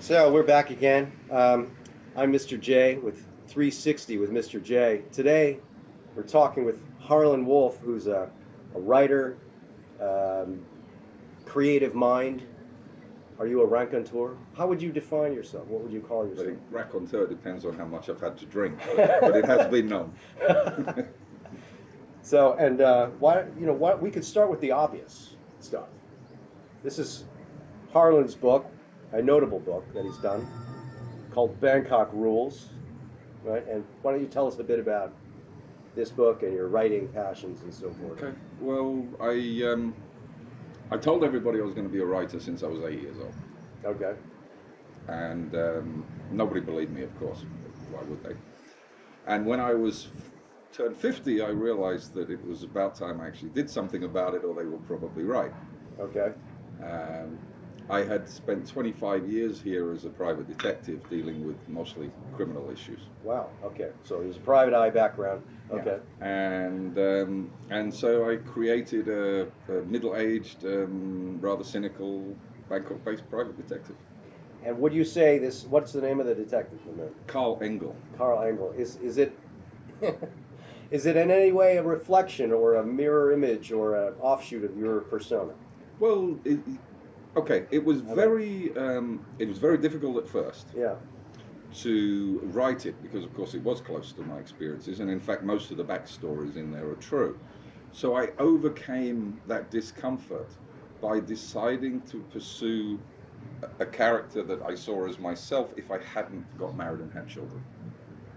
So we're back again. I'm Mr. J with 360 with Mr. J. Today we're talking with Harlan Wolff, who's a writer, creative mind. Are you a raconteur? How would you define yourself? What would you call I yourself? think raconteur depends on how much I've had to drink, but it has been known. So, and why we could start with the obvious stuff. This is Harlan's book, a notable book that he's done, called Bangkok Rules, right? And why don't you tell us a bit about this book and your writing passions and so forth? Okay. Well, I told everybody I was going to be a writer since I was 8 years old, Okay. and nobody believed me, of course. Why would they? And when I turned 50, I realized that it was about time I actually did something about it, or they were probably right. Okay. I had spent 25 years here as a private detective dealing with mostly criminal issues. Wow. Okay. So it was a private eye background. Okay. Yeah. And so I created a middle-aged, rather cynical Bangkok-based private detective. And would you say this? What's the name of the detective? Carl Engel. Carl Engel. Is it is it in any way a reflection or a mirror image or an offshoot of your persona? Well, it was very difficult at first. Yeah. To write it, because of course it was close to my experiences, and in fact most of the backstories in there are true. So I overcame that discomfort by deciding to pursue a character that I saw as myself if I hadn't got married and had children.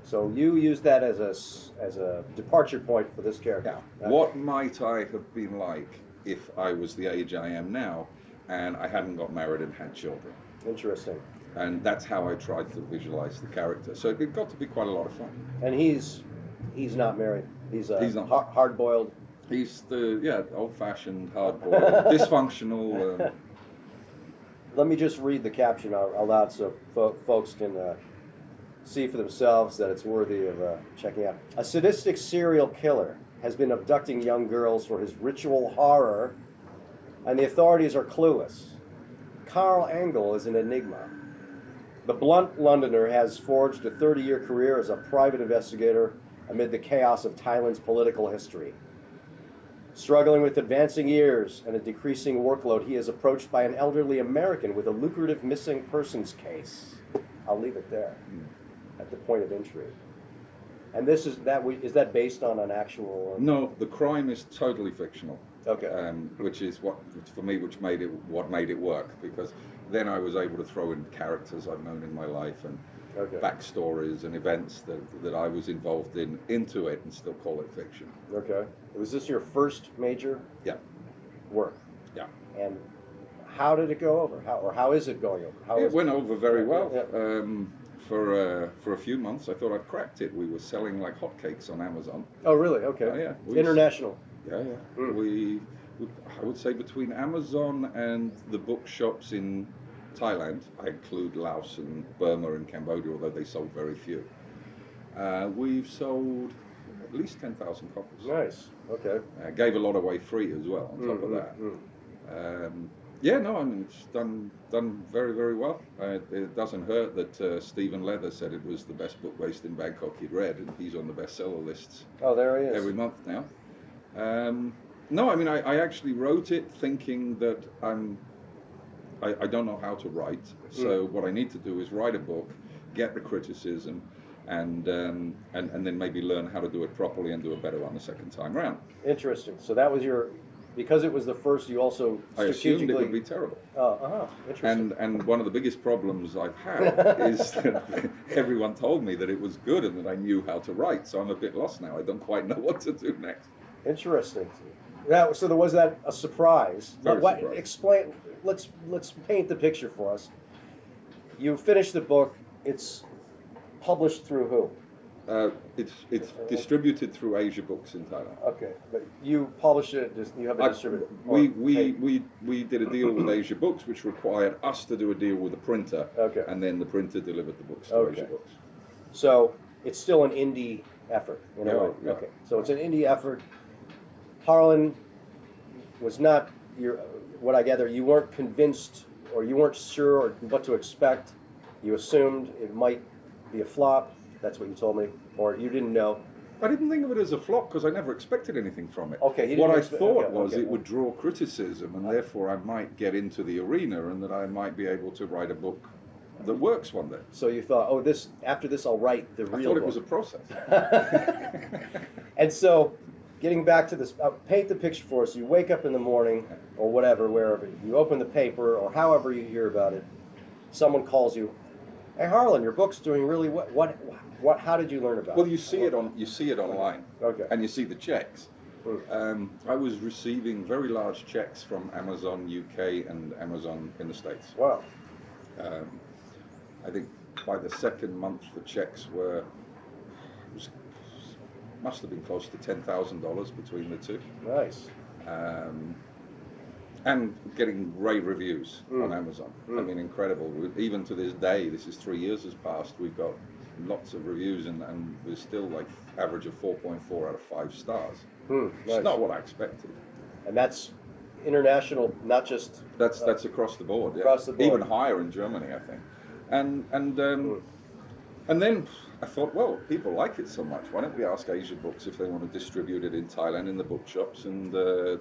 So you used that as a departure point for this character. Yeah. What might I have been like if I was the age I am now and I hadn't got married and had children? Interesting. And that's how I tried to visualize the character. So it got to be quite a lot of fun. And he's not married. He's not. hard-boiled. He's the old-fashioned, hard-boiled, dysfunctional. Let me just read the caption out loud so folks can see for themselves that it's worthy of checking out. A sadistic serial killer has been abducting young girls for his ritual horror, and the authorities are clueless. Carl Engel is an enigma. The blunt Londoner has forged a 30-year career as a private investigator amid the chaos of Thailand's political history. Struggling with advancing years and a decreasing workload, he is approached by an elderly American with a lucrative missing persons case. I'll leave it there at the point of intrigue. And is that based on an actual? No, the crime is totally fictional. Okay. Which is what made it work, because then I was able to throw in characters I've known in my life and backstories and events that I was involved in into it and still call it fiction. Okay. Was this your first major work? Yeah. And how did it go over? How is it going over? It went over very well. Yeah. For a few months, I thought I'd cracked it. We were selling like hotcakes on Amazon. Oh, really? Okay. Yeah. International. Yeah. We, I would say between Amazon and the bookshops in Thailand, I include Laos and Burma and Cambodia, although they sold very few. We've sold at least 10,000 copies. Nice. Okay. Gave a lot away free as well on top of that. It's done very, very well. It doesn't hurt that Stephen Leather said it was the best book based in Bangkok he'd read, and he's on the bestseller lists. Oh, there he is. Every month now. I actually wrote it thinking that I don't know how to write, so what I need to do is write a book, get the criticism, and then maybe learn how to do it properly and do it better on the second time round. Interesting. So that was because it was the first, you also strategically... I assumed it would be terrible. Interesting. And one of the biggest problems I've had is that everyone told me that it was good and that I knew how to write, so I'm a bit lost now. I don't quite know what to do next. Interesting. Yeah, so there was a surprise. Surprise. Explain. Let's paint the picture for us. You finished the book. It's published through who? It's distributed through Asia Books in Thailand. Okay, but you published it. You have a distributor. We did a deal with Asia Books, which required us to do a deal with the printer. Okay. And then the printer delivered the books to Asia Books. So it's still an indie effort in a way. Yeah. Okay, so it's an indie effort. Harlan was not what I gather. You weren't convinced, or you weren't sure what to expect You assumed it might be a flop. That's what you told me, or you didn't know. I didn't think of it as a flop because I never expected anything from it. Okay, What I thought was okay. it would draw criticism, and therefore I might get into the arena, and that I might be able to write a book that works one day. So you thought, oh, after this, I'll write the real I thought it book. was a process. And so, getting back to this, paint the picture for us. You wake up in the morning, or whatever, wherever. You open the paper, or however you hear about it. Someone calls you. Hey, Harlan, your book's doing really well. What? How did you learn about it? Well, you see it online, Okay. and you see the checks. I was receiving very large checks from Amazon UK and Amazon in the States. Wow. I think by the second month, the checks must have been close to $10,000 between the two. Nice. And getting rave reviews on Amazon. I mean, incredible. Even to this day, this is 3 years has passed, we've got lots of reviews, and we're still like average of 4.4 out of 5 stars. Nice. It's not what I expected. And that's international, not just... That's across the board, yeah. Across the board. Even higher in Germany, I think. And then I thought, well, people like it so much. Why don't we ask Asia Books if they want to distribute it in Thailand in the bookshops and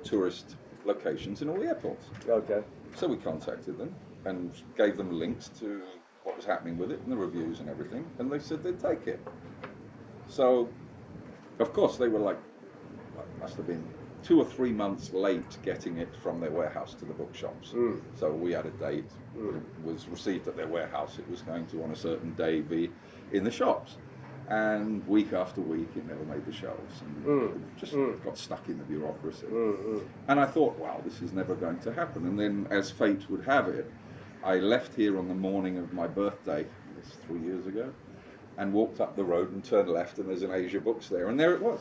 tourist locations in all the airports? Okay. So we contacted them and gave them links to what was happening with it and the reviews and everything, and they said they'd take it. So, of course, they were like, must have been 2 or 3 months late getting it from their warehouse to the bookshops. So we had a date. It was received at their warehouse. It was going to, on a certain day, be in the shops. And week after week, it never made the shelves, and it just got stuck in the bureaucracy. And I thought, wow, this is never going to happen. And then, as fate would have it, I left here on the morning of my birthday, this 3 years ago, and walked up the road and turned left, and there's an Asia Books there, and there it was.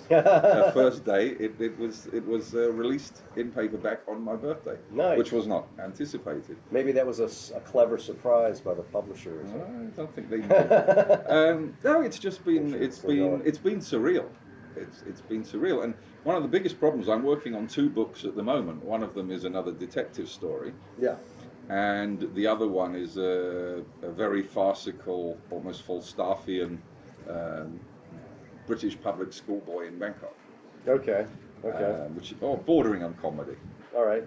First day, it was released in paperback on my birthday, Nice. which was not anticipated. Maybe that was a clever surprise by the publisher. Or something. I don't think they knew. No, it's just been it's been surreal. It's been surreal, and one of the biggest problems. I'm working on 2 books at the moment. One of them is another detective story. Yeah. And the other one is a very farcical, almost Falstaffian British public school boy in Bangkok. Okay. Which bordering on comedy. All right.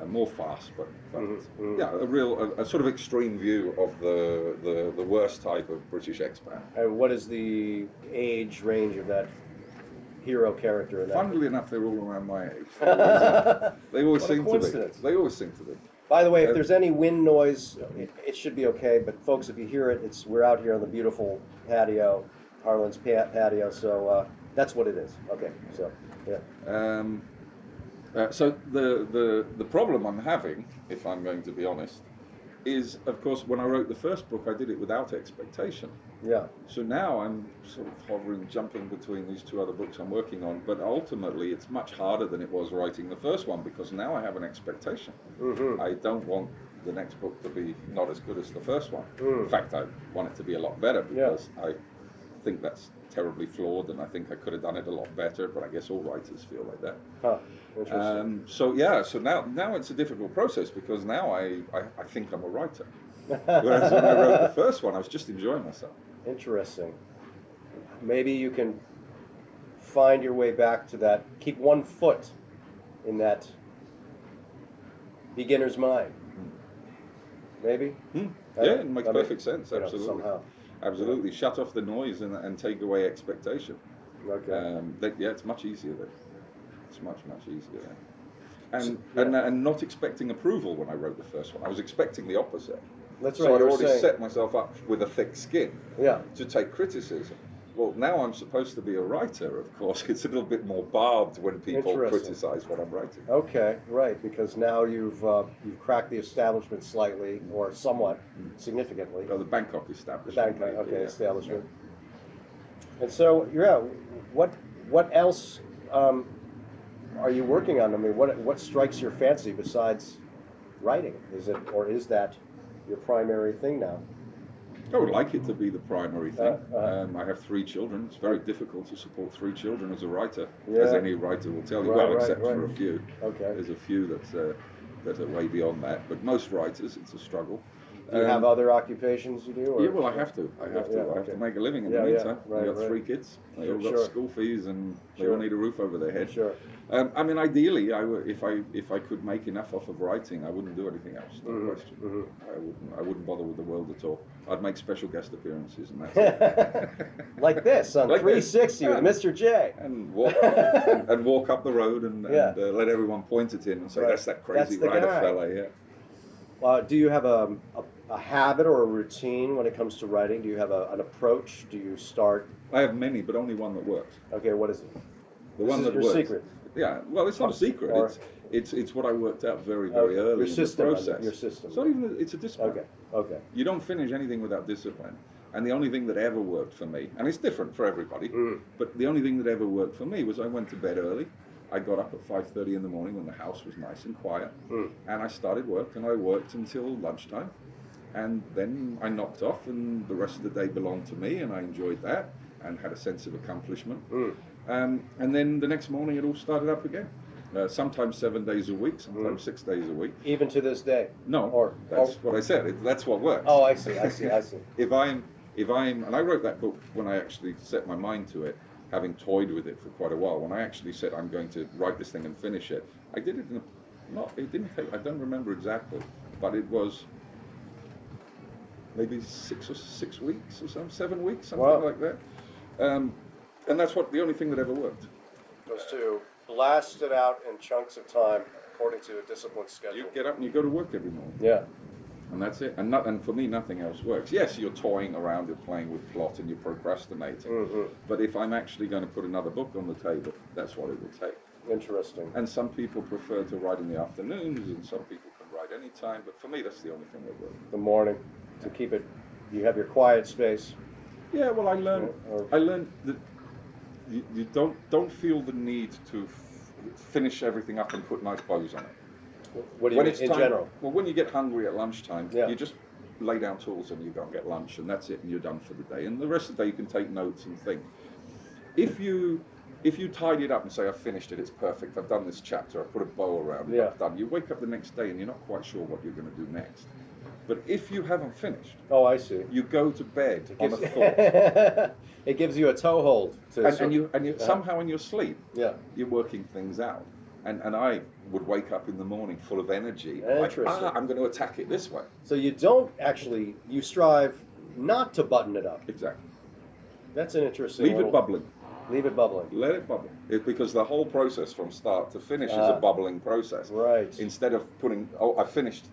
More farce, but yeah, a sort of extreme view of the worst type of British expat. And what is the age range of that hero character? In that Funnily enough, they're all around my age. They always What a seem to be. coincidence. They always seem to be. By the way, if there's any wind noise, it should be okay. But folks, if you hear it, we're out here on the beautiful patio, Harlan's patio. So that's what it is. Okay. So yeah. So the problem I'm having, if I'm going to be honest, is, of course, when I wrote the first book, I did it without expectation. Yeah. So now I'm sort of hovering, jumping between these 2 other books I'm working on, but ultimately it's much harder than it was writing the first one, because now I have an expectation. I don't want the next book to be not as good as the first one. In fact, I want it to be a lot better, because I think that's terribly flawed, and I think I could have done it a lot better, but I guess all writers feel like that. Huh. Interesting. So now it's a difficult process, because now I think I'm a writer. Whereas when I wrote the first one, I was just enjoying myself. Interesting. Maybe you can find your way back to that. Keep one foot in that beginner's mind. Maybe. Yeah, it makes perfect sense. Absolutely. Somehow. Absolutely. Shut off the noise and take away expectation. Okay. It's much easier then. It's much easier then. And not expecting approval when I wrote the first one. I was expecting the opposite. That's so right. I'd already set myself up with a thick skin Yeah. to take criticism. Well, now I'm supposed to be a writer, of course. It's a little bit more barbed when people criticize what I'm writing. Okay, right, because now you've cracked the establishment slightly, or somewhat, significantly. Oh, the Bangkok establishment. The Bangkok, establishment. Yeah. And so, what else are you working on? I mean, what strikes your fancy besides writing? Is that your primary thing now? I would like it to be the primary thing. I have 3 children. It's very difficult to support 3 children as a writer, as any writer will tell you. Except for a few. Okay. There's a few that are way beyond that. But most writers, it's a struggle. Do you have other occupations you do? Or? Yeah, well, I have to. I have to make a living in the meantime. I got 3 kids. They all got school fees, and they all need a roof over their head. Sure. I mean, ideally, if I could make enough off of writing, I wouldn't do anything else. No question. I wouldn't bother with the world at all. I'd make special guest appearances, and that's it. Like this on 360 with Mr. J. And walk up the road and let everyone point at him and say, "That's that crazy rider fella." Yeah. Do you have a habit or a routine when it comes to writing? Do you have an approach? Do you start? I have many, but only one that works. Okay, what is it? The one that works. Your secret. Yeah, well, it's not a secret. It's what I worked out very early in the process. Your system. It's not even. It's a discipline. Okay. You don't finish anything without discipline. And the only thing that ever worked for me, and it's different for everybody, but the only thing that ever worked for me was I went to bed early. I got up at 5:30 in the morning when the house was nice and quiet, and I started work, and I worked until lunchtime, and then I knocked off, and the rest of the day belonged to me, and I enjoyed that, and had a sense of accomplishment. And then the next morning, it all started up again. Sometimes 7 days a week, sometimes 6 days a week. Even to this day? No, that's what I said. That's what works. Oh, I see. If I'm, and I wrote that book when I actually set my mind to it, having toyed with it for quite a while. When I actually said I'm going to write this thing and finish it, I did it it didn't take, I don't remember exactly, but it was maybe 6 weeks or something, 7 weeks, something like that. And that's the only thing that ever worked. Was to blast it out in chunks of time according to a disciplined schedule. You get up and you go to work every morning. Yeah. And that's it. And for me, nothing else works. Yes, you're toying around, you're playing with plot, and you're procrastinating. But if I'm actually going to put another book on the table, that's what it will take. Interesting. And some people prefer to write in the afternoons, and some people can write any time. But for me, that's the only thing that works. The morning, to keep it, you have your quiet space. Yeah. Well, I learned that you don't feel the need to finish everything up and put nice bows on it. What do you mean in general? Well, when you get hungry at lunchtime, you just lay down tools and you go and get lunch, and that's it, and you're done for the day. And the rest of the day you can take notes and think. If you tidy it up and say, I've finished it, it's perfect, I've done this chapter, I put a bow around it, I'm done. You wake up the next day and you're not quite sure what you're going to do next. But if you haven't finished, I see. You go to bed on a thought. It gives you a toehold. And you somehow in your sleep, you're working things out. And I would wake up in the morning full of energy. Interesting. I'm going to attack it this way. So you don't actually, you strive not to button it up. Exactly. That's an interesting Leave it bubbling. Leave it bubbling. Let it bubble. Because the whole process from start to finish is a bubbling process. Right. Instead of putting, I've finished.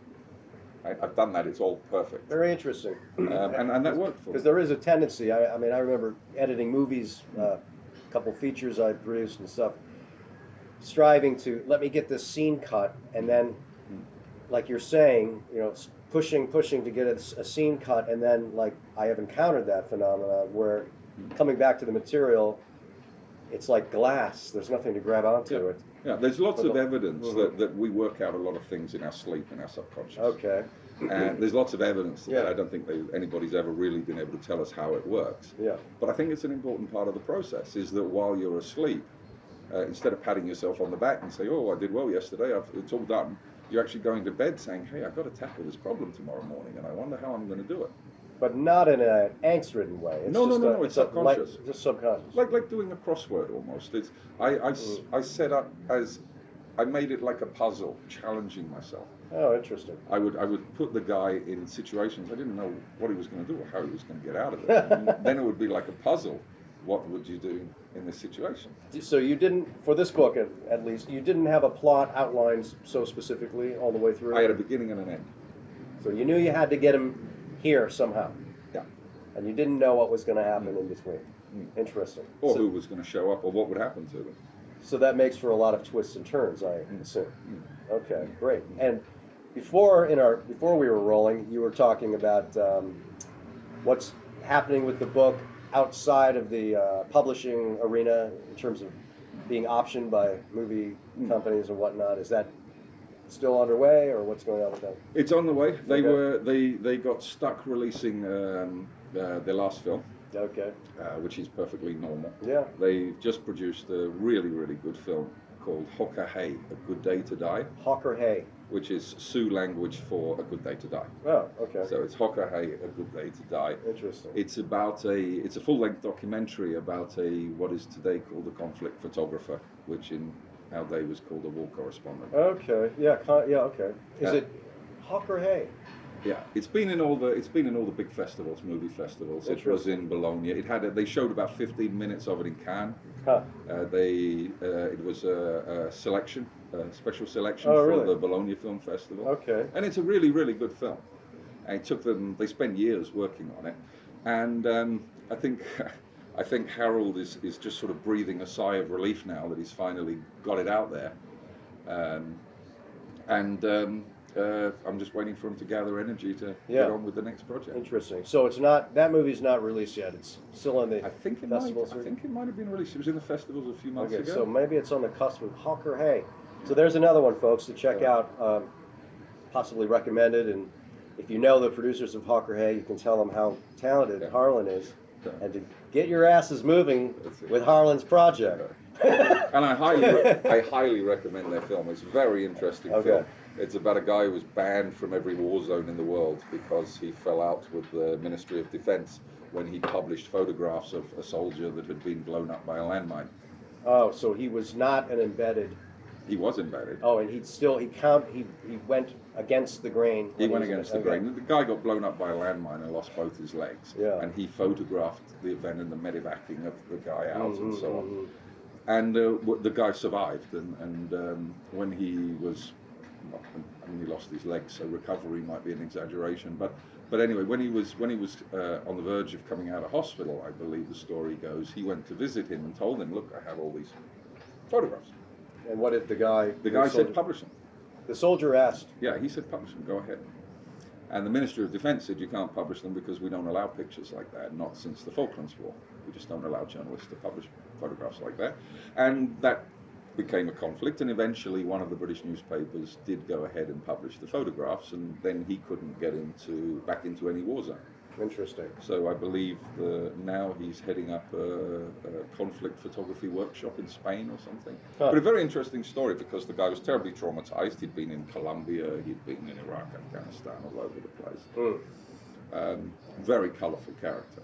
I've done that. It's all perfect. Very interesting. And that worked for me. Because there is a tendency. I mean, I remember editing movies, a couple features I produced and stuff, striving to let me get this scene cut, and then, like you're saying, pushing to get a scene cut, and then like I have encountered that phenomenon where coming back to the material, it's like glass. There's nothing to grab onto. Yeah, there's lots of evidence that we work out a lot of things in our sleep, in our subconscious. Okay. And there's lots of evidence that I don't think anybody's ever really been able to tell us how it works. Yeah. But I think it's an important part of the process, is that while you're asleep, instead of patting yourself on the back and say, I did well yesterday, it's all done, you're actually going to bed saying, hey, I've got to tackle this problem tomorrow morning, and I wonder how I'm going to do it. But not in an angst-ridden way. It's no, it's subconscious. Just subconscious. Like doing a crossword almost. I set up I made it like a puzzle, challenging myself. Oh, interesting. I would put the guy in situations I didn't know what he was going to do or how he was going to get out of it. And then it would be like a puzzle. What would you do in this situation? So you didn't, for this book at least, you didn't have a plot outlined so specifically all the way through? I had a beginning and an end. So you knew you had to get him here somehow? Yeah. And you didn't know what was going to happen in between? Interesting. Or who was going to show up or what would happen to them. So that makes for a lot of twists and turns, I assume. Okay, great. And before we were rolling, you were talking about what's happening with the book outside of the publishing arena in terms of being optioned by movie companies and whatnot. Is that still underway, or what's going on with that? It's on the way. They got stuck releasing their last film. Okay. Which is perfectly normal. Yeah. They just produced a really, really good film called Hawker Hay, A Good Day to Die. Hawker Hay. which is Sioux language for a good day to die. Oh, okay. So it's Hokahe, a good day to die. Interesting. It's a full-length documentary about what is today called a conflict photographer, which in our day was called a war correspondent. Okay. Yeah. Okay. Is it Hawk or Hay? Yeah, it's been in all the big festivals, movie festivals. It was in Bologna. They showed about 15 minutes of it in Cannes. Huh. It was a selection, a special selection Oh, for really? the Bologna Film Festival. Okay. And it's a really, really good film. And it took them. They spent years working on it, and I think Harold is just sort of breathing a sigh of relief now that he's finally got it out there. I'm just waiting for him to gather energy to get on with the next project. Interesting. So it's not, that movie's not released yet. It's still in the I think it festivals. might have been released. It was in the festivals a few months ago. So maybe it's on the cusp of Hawk or Hay. So there's another one, folks, to check out. Possibly recommended. And if you know the producers of Hawk or Hay, you can tell them how talented Harlan is, and to get your asses moving with Harlan's project. And I highly recommend their film. It's a very interesting film. It's about a guy who was banned from every war zone in the world because he fell out with the Ministry of Defense when he published photographs of a soldier that had been blown up by a landmine. Oh, so he was not an embedded. He was embedded. Oh, and he went against the grain. He went against the grain. The guy got blown up by a landmine and lost both his legs. Yeah. And he photographed the event and the medevacing of the guy out and so on. And the guy survived. And when he was, he lost his legs, so recovery might be an exaggeration. But anyway, when he was on the verge of coming out of hospital, I believe the story goes, he went to visit him and told him, "Look, I have all these photographs." And what did the guy? The guy said, "Publish them." The soldier asked. Yeah, he said, "Publish them. Go ahead." And the Ministry of Defense said, "You can't publish them because we don't allow pictures like that. Not since the Falklands War. We just don't allow journalists to publish photographs like that." And that became a conflict, and eventually one of the British newspapers did go ahead and publish the photographs, and then he couldn't get back into any war zone. Interesting. So I believe now he's heading up a conflict photography workshop in Spain or something. Huh. But a very interesting story because the guy was terribly traumatized. He'd been in Colombia, he'd been in Iraq, Afghanistan, all over the place. Very colourful character.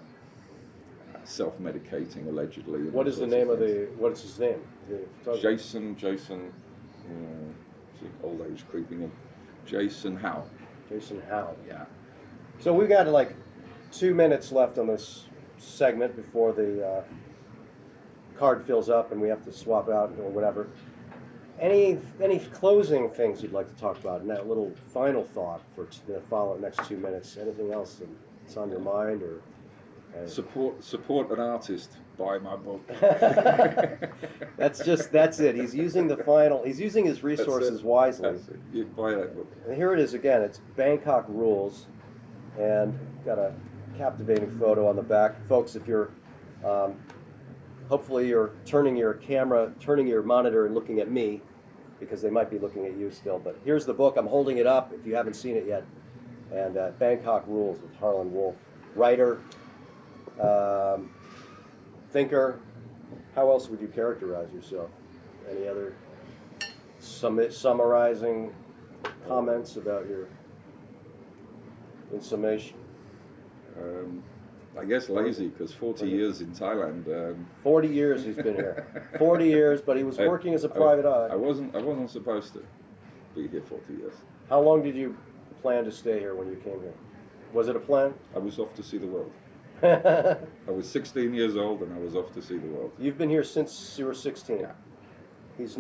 Self-medicating allegedly. What is the name of what's his name? Jason, old age creeping in. Jason Howe. Jason Howe. Yeah. So we've got like 2 minutes left on this segment before the card fills up and we have to swap out or whatever. Any closing things you'd like to talk about in that little final thought for the next 2 minutes? Anything else that's on your mind or? Support an artist. Buy my book. That's it. He's using his resources wisely. That's it. You buy that book. And here it is again. It's Bangkok Rules, and got a captivating photo on the back, folks. If you're, hopefully you're turning your monitor and looking at me, because they might be looking at you still. But here's the book. I'm holding it up if you haven't seen it yet. And Bangkok Rules with Harlan Wolff, writer. Thinker. How else would you characterize yourself? Any other summarizing comments about in summation? I guess lazy, because 40 years in Thailand. 40 years he's been here. 40 years, but he was working as a private eye. I wasn't supposed to be here 40 years. How long did you plan to stay here when you came here? Was it a plan? I was off to see the world. I was 16 years old and I was off to see the world. You've been here since you were 16? Yeah. You've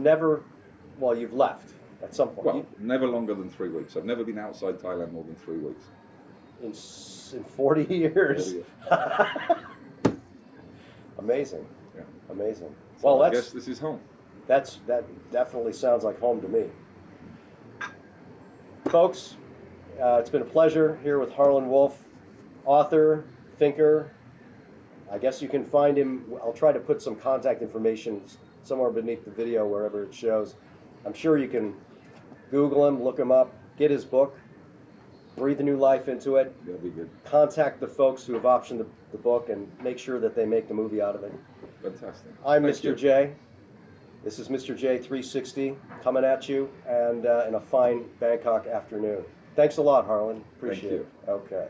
left at some point. Well, never longer than 3 weeks. I've never been outside Thailand more than 3 weeks. In 40 years? 40 years. Amazing. Yeah. Amazing. So well, I guess this is home. That definitely sounds like home to me. Folks, it's been a pleasure here with Harlan Wolff, author, thinker. I guess you can find him. I'll try to put some contact information somewhere beneath the video, wherever it shows. I'm sure you can Google him, look him up, get his book, breathe a new life into it. That'll be good. Contact the folks who have optioned the book and make sure that they make the movie out of it. Fantastic. I'm Mr. J. This is Mr. J 360 coming at you, and in a fine Bangkok afternoon. Thanks a lot, Harlan. Appreciate Thank you. it. Okay.